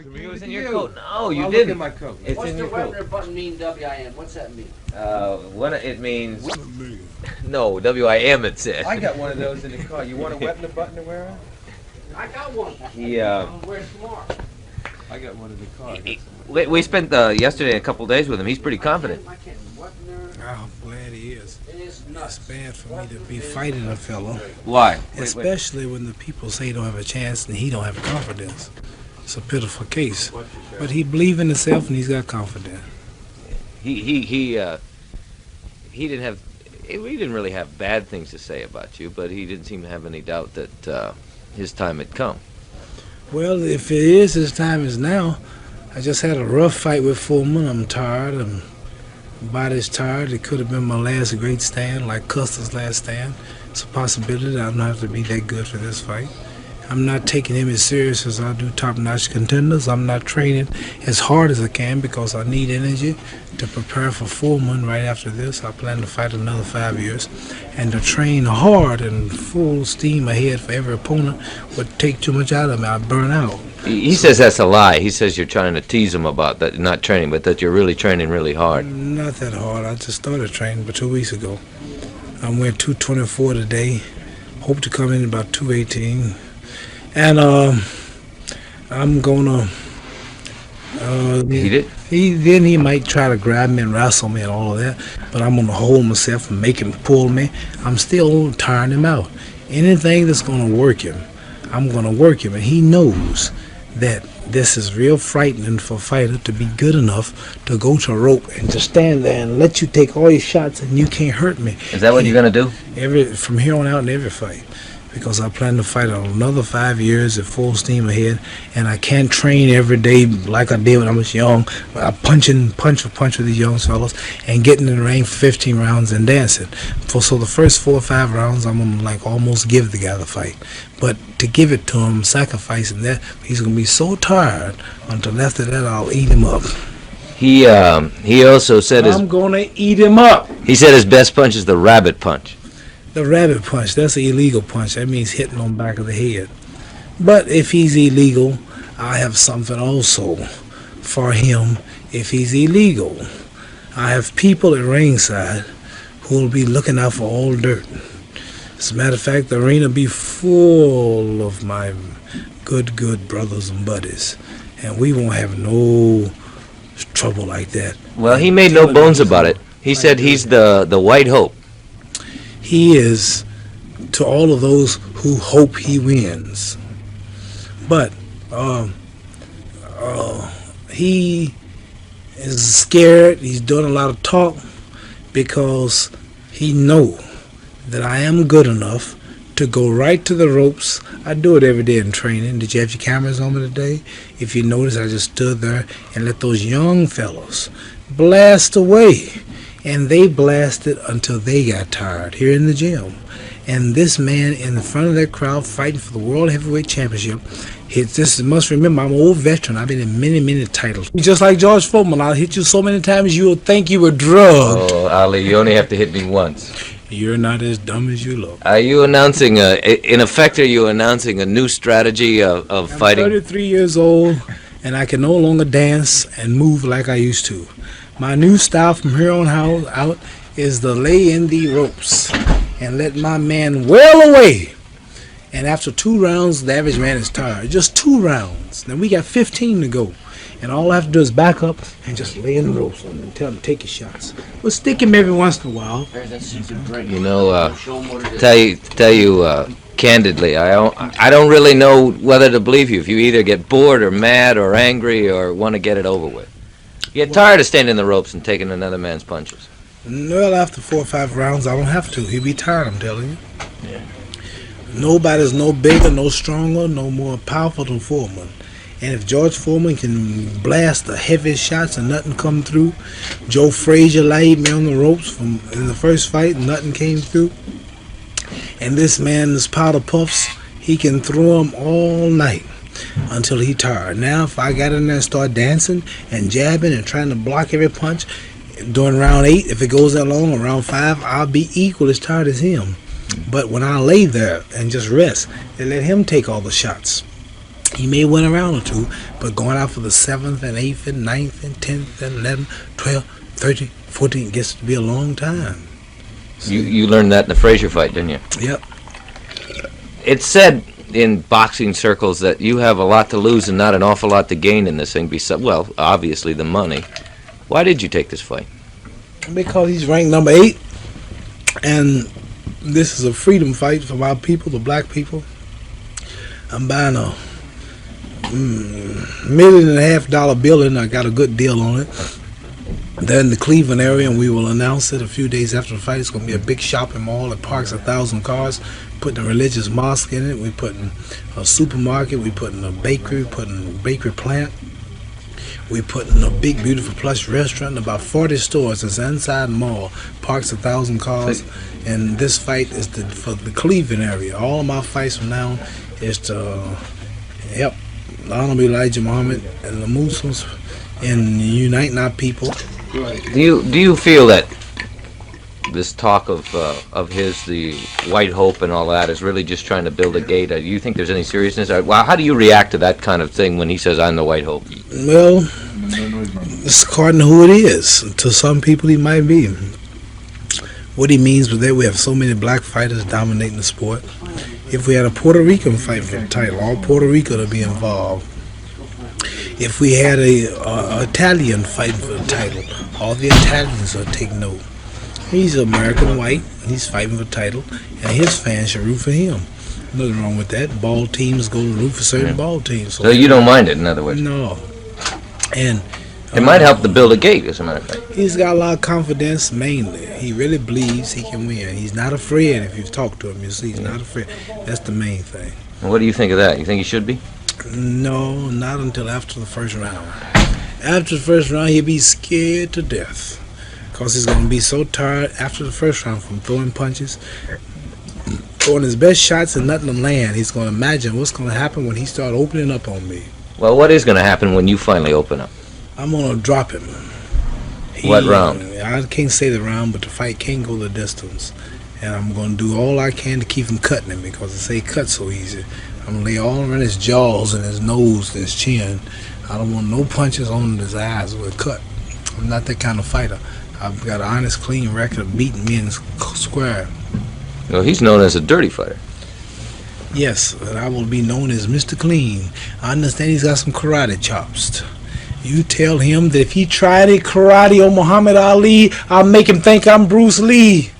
It was in your coat. No, you I'll didn't. Look in my coat. It's What's in the your coat. Wepner button mean, W-I-N? What's that mean? What it means? No, W-I-M it said. I got one of those in the car. You want a Wepner button to wear on? I got one. Where's tomorrow? I got one in the car. We spent yesterday a couple days with him. He's pretty confident. I'm glad he is. It's It's bad for me to be fighting a fellow, Why? especially when the people say he don't have a chance and he don't have confidence. It's a pitiful case. But he believes in himself and he's got confidence. He didn't have. We didn't really have bad things to say about you, but he didn't seem to have any doubt that his time had come. Well, if it is his time is now, I just had a rough fight with Foreman. I'm tired. I'm body's tired. It could have been my last great stand, like Custer's last stand. It's a possibility that I don't have to be that good for this fight. I'm not taking him as serious as I do top-notch contenders. I'm not training as hard as I can because I need energy to prepare for Foreman right after this. I plan to fight another 5 years. And to train hard and full steam ahead for every opponent would take too much out of me. I'd burn out. He says that's a lie. He says you're trying to tease him about that, not training, but that you're really training really hard. Not that hard. I just started training about 2 weeks ago. I went 224 today. Hope to come in about 218. And I'm gonna. He did? He might try to grab me and wrestle me and all of that, but I'm gonna hold myself and make him pull me. I'm still tiring him out. Anything that's gonna work him, I'm gonna work him, and he knows that this is real frightening for a fighter to be good enough to go to a rope and just stand there and let you take all your shots and you can't hurt me. Is that what you're gonna do? From here on out in every fight. Because I plan to fight another 5 years at full steam ahead, and I can't train every day like I did when I was young. I punch with these young fellas and getting in the ring for 15 rounds and dancing. So the first 4 or 5 rounds, I'm gonna like almost give the guy the fight. But to give it to him, sacrificing that, he's gonna be so tired until after that I'll eat him up. He also said I'm gonna eat him up. He said his best punch is the rabbit punch. The rabbit punch, that's an illegal punch. That means hitting on the back of the head. But if he's illegal, I have something also for him if he's illegal. I have people at ringside who will be looking out for all dirt. As a matter of fact, the arena will be full of my good brothers and buddies. And we won't have no trouble like that. Well, he made no bones about it. He said he's the white hope. He is to all of those who hope he wins. But he is scared. He's doing a lot of talk because he know that I am good enough to go right to the ropes. I do it every day in training. Did you have your cameras on me today? If you notice, I just stood there and let those young fellows blast away. And they blasted until they got tired here in the gym. And this man in the front of that crowd fighting for the World Heavyweight Championship, this must remember, I'm an old veteran. I've been in many titles. Just like George Foreman, I'll hit you so many times you will think you were drugged. Oh, Ali, you only have to hit me once. You're not as dumb as you look. Are you announcing, in effect, are you announcing a new strategy of fighting? I'm 33 years old, and I can no longer dance and move like I used to. My new style from here on out is to lay in the ropes and let my man wail away. And after 2 rounds, the average man is tired. Just 2 rounds. Then we got 15 to go. And all I have to do is back up and just lay in the ropes and tell him to take your shots. We'll stick him every once in a while. You know, tell you candidly, I don't really know whether to believe you. If you either get bored or mad or angry or want to get it over with. You get tired of standing in the ropes and taking another man's punches. Well, after 4 or 5 rounds, I don't have to. He'll be tired, I'm telling you. Yeah. Nobody's no bigger, no stronger, no more powerful than Foreman. And if George Foreman can blast the heaviest shots and nothing come through, Joe Frazier laid me on the ropes in the first fight, nothing came through. And this man's powder puffs, he can throw them all night until he tired. Now, if I got in there and start dancing and jabbing and trying to block every punch during round 8, if it goes that long, or round 5, I'll be equal as tired as him. But when I lay there and just rest and let him take all the shots, He may win a round or two, but going out for the 7th and 8th and 9th and 10th and 11th, 12th, 13th, 14th gets to be a long time. You learned that in the Frazier fight, didn't you? Yep. It's said in boxing circles that you have a lot to lose and not an awful lot to gain in this thing. Well, obviously the money. Why did you take this fight? Because he's ranked number 8, and this is a freedom fight for our people, the black people. I'm buying a $1.5 million building. I got a good deal on it. They're in the Cleveland area, and we will announce it a few days after the fight. It's going to be a big shopping mall that parks 1,000 cars. Putting a religious mosque in it. We're putting a supermarket. We're putting a bakery. We're putting a bakery plant. We're putting a big, beautiful, plush restaurant. About 40 stores. It's inside the mall. Parks 1,000 cars. And this fight is for the Cleveland area. All of my fights from now on is to help the Honorable Elijah Muhammad and the Muslims in uniting our people. Do you feel that this talk of his, the White Hope and all that, is really just trying to build a gate? Do you think there's any seriousness? Well, how do you react to that kind of thing when he says, I'm the White Hope? Well, it's according to who it is. To some people he might be. What he means with that, we have so many black fighters dominating the sport. If we had a Puerto Rican fight for the title, all Puerto Rico would be involved. If we had a Italian fighting for the title, all the Italians would take note. He's American white, he's fighting for the title, and his fans should root for him. Nothing wrong with that. Ball teams go to root for certain ball teams. So you don't mind it, in other words? No. And it might help to build a gate, as a matter of fact. He's got a lot of confidence, mainly. He really believes he can win. He's not afraid. If you've talked to him, you see he's not afraid. That's the main thing. And what do you think of that? You think he should be? No, not until after the first round. After the first round, he'll be scared to death. Because he's going to be so tired after the first round from throwing punches, throwing his best shots and nothing to land. He's going to imagine what's going to happen when he starts opening up on me. Well, what is going to happen when you finally open up? I'm going to drop him. What round? I can't say the round, but the fight can't go the distance. And I'm going to do all I can to keep him cutting him, because they say cut so easy. I'm going to lay all around his jaws and his nose and his chin. I don't want no punches on his eyes with a cut. I'm not that kind of fighter. I've got an honest, clean record of beating men square. Well, he's known as a dirty fighter. Yes, and I will be known as Mr. Clean. I understand he's got some karate chops. You tell him that if he tried any karate on Muhammad Ali, I'll make him think I'm Bruce Lee.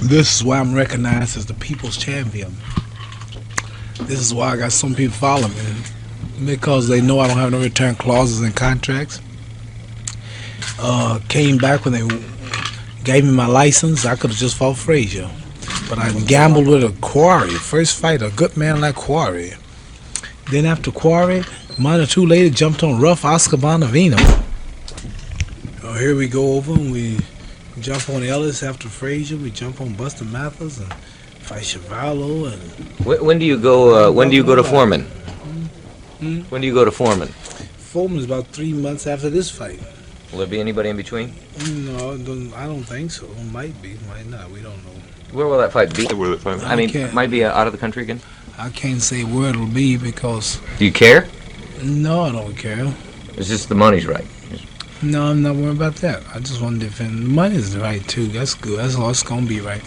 This is why I'm recognized as the people's champion. This is why I got some people following me, because they know I don't have no return clauses in contracts. Came back when they gave me my license. I could have just fought Frazier, but I gambled with a Quarry. First fight, a good man like Quarry. Then after Quarry, a month or two later, jumped on rough Oscar Bonavino. Here we go over and we jump on Ellis after Frazier. We jump on Buster Mathers and fight Chavallo. And When do you go? When do you go to Foreman? When do you go to Foreman? Foreman is about 3 months after this fight. Will there be anybody in between? No, I don't think so. Might be, might not. We don't know. Where will that fight be? I mean, can't- might be out of the country again. I can't say where it'll be because Do you care? no, I don't care. It's just the money's right. No, I'm not worried about that. I just want to defend. Money's right too. That's good. That's all it's gonna be right.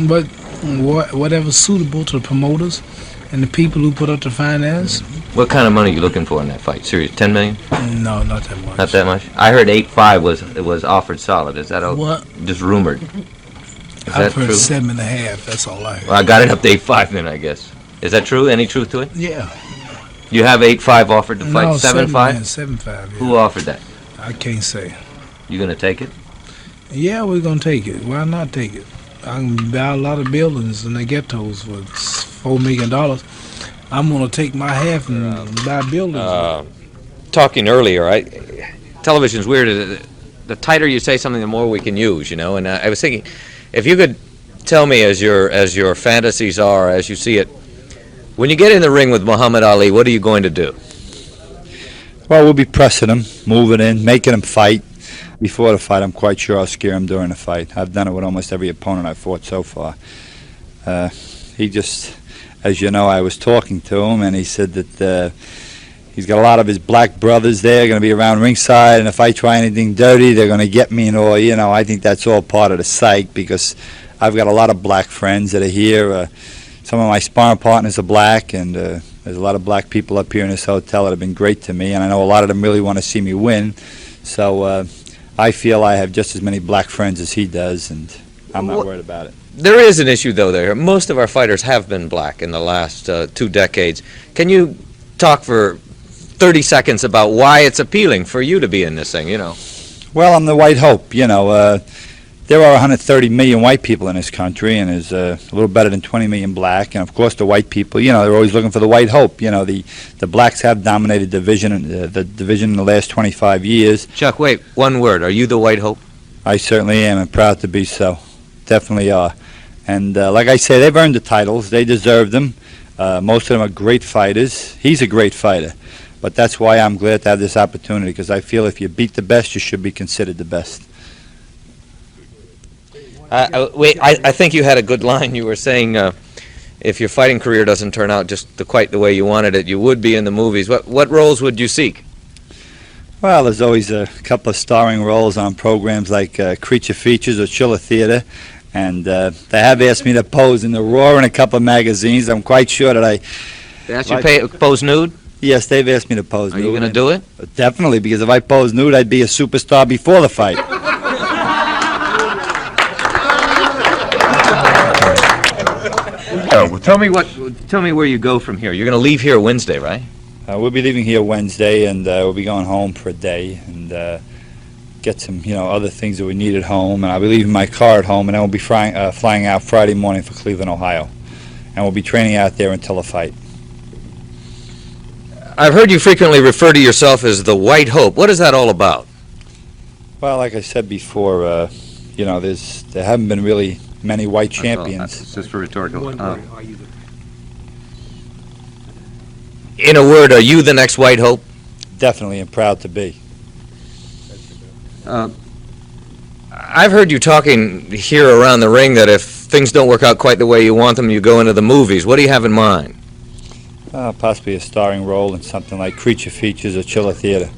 But whatever's suitable to the promoters and the people who put up the finance. What kind of money are you looking for in that fight? Serious, 10 million? No, not that much. Not that much. I heard 8.5 was offered solid. Is that What? just rumored? Is that I've heard true? 7.5. That's all I heard. Well, I got it up to 8.5 then, I guess. Is that true? Any truth to it? Yeah. You have 8.5 offered to fight No, 7.5? 7.5. Yeah. Who offered that? I can't say. You gonna take it? Yeah, we're gonna take it. Why not take it? I can buy a lot of buildings in the ghettos for $4 million. I'm gonna take my half and buy buildings. Talking earlier, television's weird. The tighter you say something, the more we can use, you know. And I was thinking, if you could tell me as your fantasies are, as you see it, when you get in the ring with Muhammad Ali, what are you going to do? Well, we'll be pressing him, moving in, making him fight. Before the fight, I'm quite sure I'll scare him during the fight. I've done it with almost every opponent I've fought so far. as you know, I was talking to him, and he said that he's got a lot of his black brothers there going to be around ringside, and if I try anything dirty, they're going to get me and all. You know, I think that's all part of the psych, because I've got a lot of black friends that are here. Some of my sparring partners are black, and there's a lot of black people up here in this hotel that have been great to me, and I know a lot of them really want to see me win. So I feel I have just as many black friends as he does, and I'm not worried about it. There is an issue, though, there. Most of our fighters have been black in the last 2 decades. Can you talk for 30 seconds about why it's appealing for you to be in this thing, you know? Well, I'm the white hope, you know. There are 130 million white people in this country, and there's a little better than 20 million black. And of course, the white people, you know, they're always looking for the white hope. You know, the blacks have dominated the division in the last 25 years. Chuck, wait, one word. Are you the white hope? I certainly am, and proud to be so. Definitely are. And like I say, they've earned the titles. They deserve them. Most of them are great fighters. He's a great fighter. But that's why I'm glad to have this opportunity, because I feel if you beat the best, you should be considered the best. Wait, I think you had a good line. You were saying if your fighting career doesn't turn out just quite the way you wanted it, you would be in the movies. What roles would you seek? Well, there's always a couple of starring roles on programs like Creature Features or Chiller Theater. And they have asked me to pose in the Raw in a couple of magazines. I'm quite sure that They asked you to pose nude? Yes, they've asked me to pose nude. Are you going to do it? Definitely, because if I pose nude, I'd be a superstar before the fight. Oh, well, tell me where you go from here. You're going to leave here Wednesday, right? We'll be leaving here Wednesday, and we'll be going home for a day and get some, you know, other things that we need at home. And I'll be leaving my car at home, and then we'll be flying out Friday morning for Cleveland, Ohio. And we'll be training out there until the fight. I've heard you frequently refer to yourself as the White Hope. What is that all about? Well, like I said before, you know, there haven't been really many white champions. It's just for rhetorical. In a word, are you the next White Hope? Definitely, and proud to be. I've heard you talking here around the ring that if things don't work out quite the way you want them, you go into the movies. What do you have in mind? Possibly a starring role in something like Creature Features or Chiller Theater.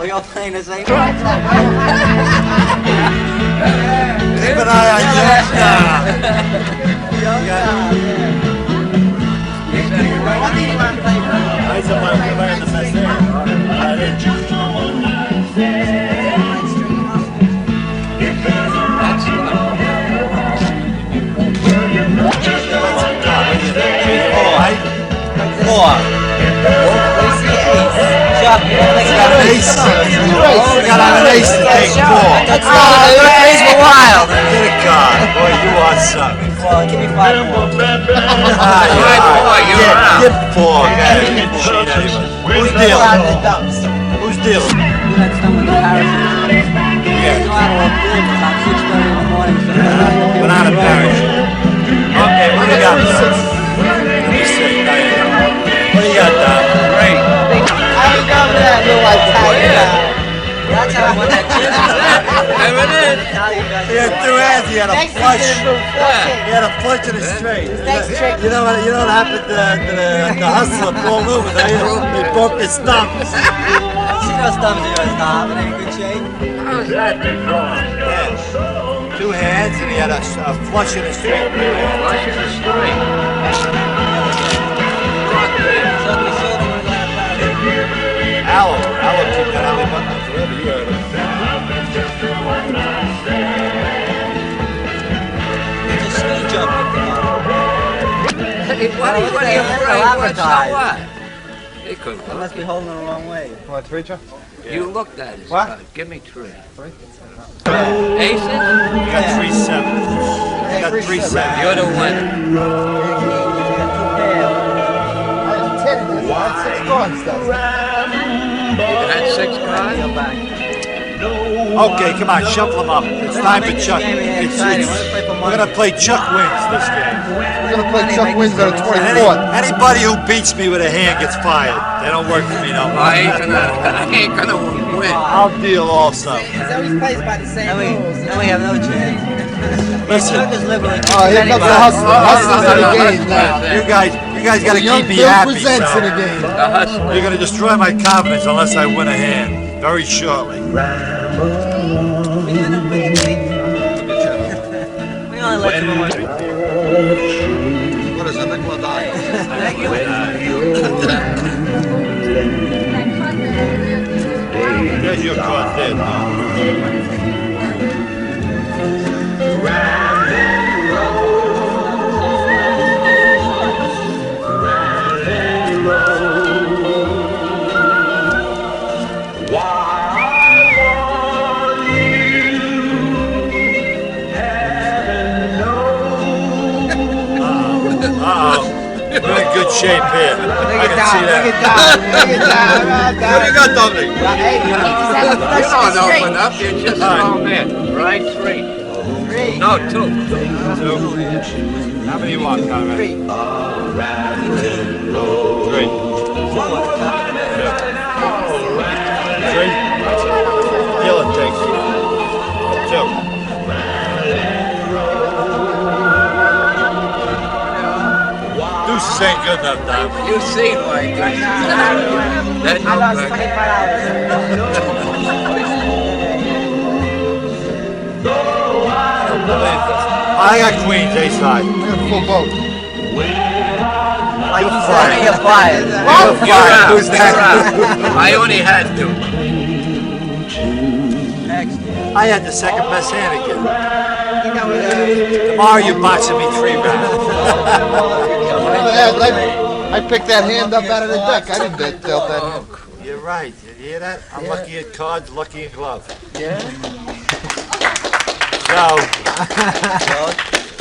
We all playing the same. Keep an eye on got an ace to take 4. That's those were wild. Get a card. Boy, you want something. Well, give me 5 more. Get 4, guys. Who's dealing? Who's dealing? You had someone in Paris. Yeah. About 6:30 in the morning. Banana parachute. Okay, what do you got, Don? Let me see. What do you got, Don? Great. I remember that little Italian. That's how I won that chip. He had 2 hands. He had a flush. He had a flush and a straight. You know what happened to the hustler, Paul Newman? They broke his thumbs. See those thumbs of yours, Tom? Are they in good shape? Yeah. 2 hands, and he had a flush and a straight. Flush and a straight. Alan took that alley button forever. You heard him. It's a ski jump. What are you afraid? So what? I must be holding it the wrong way. Want three, Chuck? You looked at it. What? Give me 3. Aces? You got 3 7s. You got 3 7s. You're the winner. You had 6 cards? Okay, come on, shuffle them up. It's time for Chuck. We're going to play Chuck wins this game. We're gonna play Chuck wins on the 24th. Anybody who beats me with a hand gets fired. They don't work for me no more. I ain't gonna win. I'll deal also. He's always plays by the same rules. Now we have no chance. Listen. Chuck is liberal. Oh, here comes the hustler. Hustler's in the game now. You guys got to keep me Bill happy. presents So. in the game. The hustler. You're going to destroy my confidence unless I win a hand very shortly. We only let you win. What is it, nickel or dime? Thank you. There's your card there. We're in good shape here. I can see that. What do you got, Dominic? You don't open up, you're just thrown in. Right? 3. No, 2. How many you want, Conrad? 3. 3. Dylan takes 2. Deuces ain't good enough, Dom. You seen my guy. That I lost no good. $25. I got queens, ace high. I got full boat. Like you said, you're fired. You're out. Who's that? You're out. I only had 2. I had the second best hand again. Tomorrow you're boxing me 3 rounds. I picked that hand up out of the deck. I didn't dealt that hand. You're right. You hear that? I'm lucky at cards, lucky in glove. Yeah. So,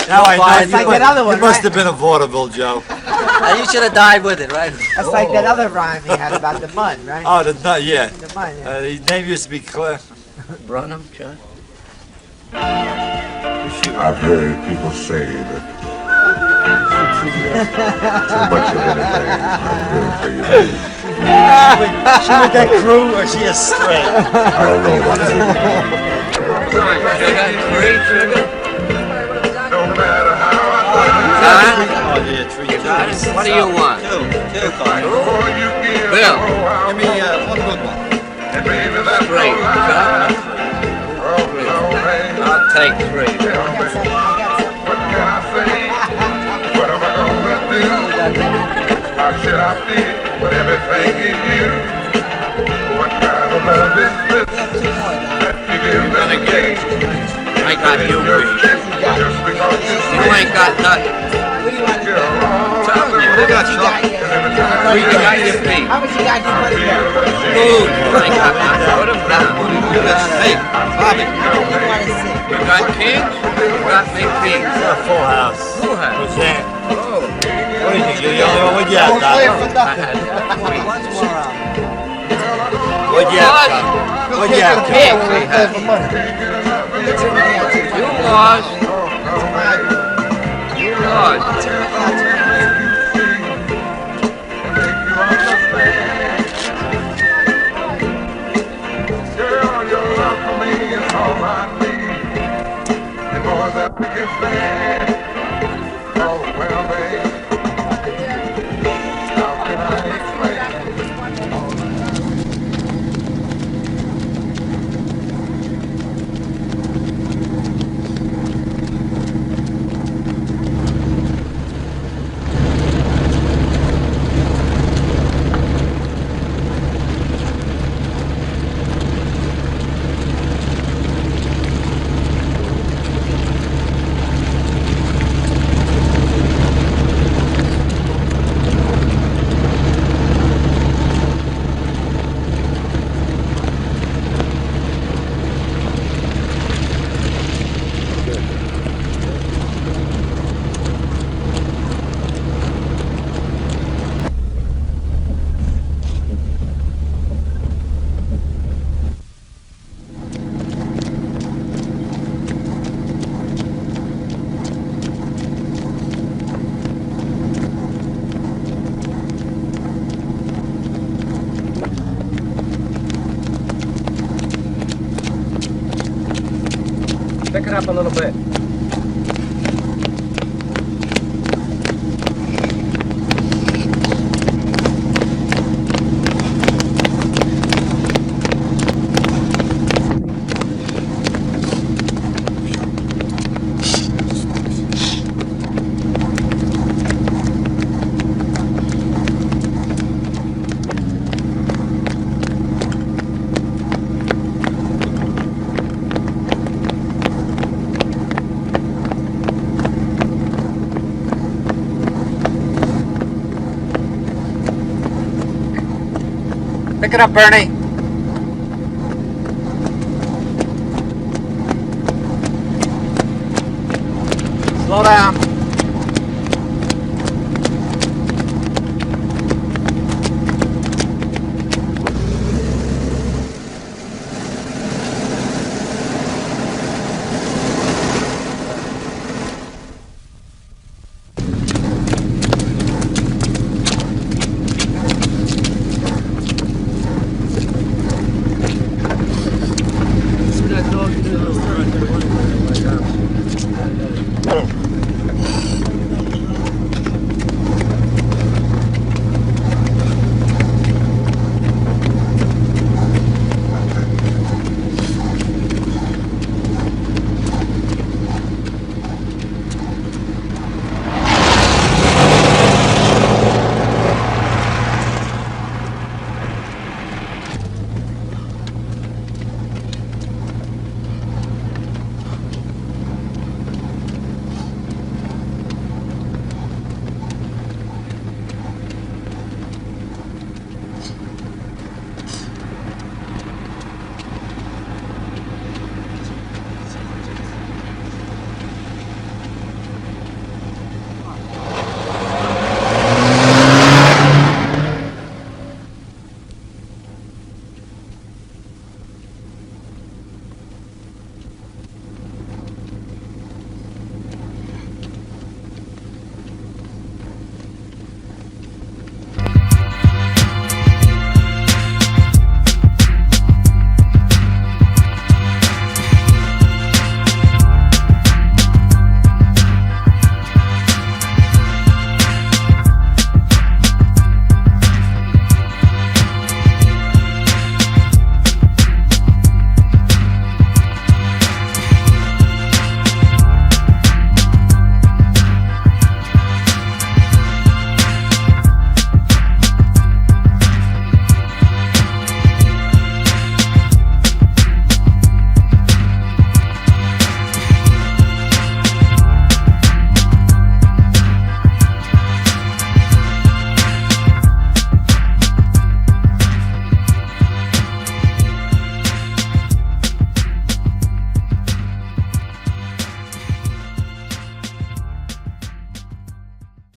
now I It's like know that other one, you must right? have been a vaudeville, Joe. You should have died with it, right? That's like that other rhyme he had about the mud, right? Oh, yeah. The mud, yeah. His name used to be Claire. Brunham, John? I've heard people say that too much of anything is not good for you. She with that crew or she a stray? I don't know what to do. Sugar, 3, sugar? No matter how I Huh? Oh, yeah, 3 times. What do you want? 2 cards. Bill, Give me one good one. straight. I'll take 3. What can I say? What am I gonna do? How should I feel with everything in you? What kind of love is this that you give Gonna me? get it. I got you beat. Just because You ain't got nothing. Tell me, What got you? you got your feet. How much you got your money back? Food. You ain't got nothing. Put 'em down. Hey, Bobby. You got kings? You got me kings. It's a full house. Who has? What's that? Oh, What do you think? You're the only one with you, Don't play it Doc? for I nothing. had queens. Once more round. What you have, Doc? What you have, Doc? Pigs we Play had. for money. You lost. You lost. Girl, your love for me is all I need. And more than we can stand. Oh, well, babe. How can I explain? it up a little bit. Pick it up, Bernie. Slow down.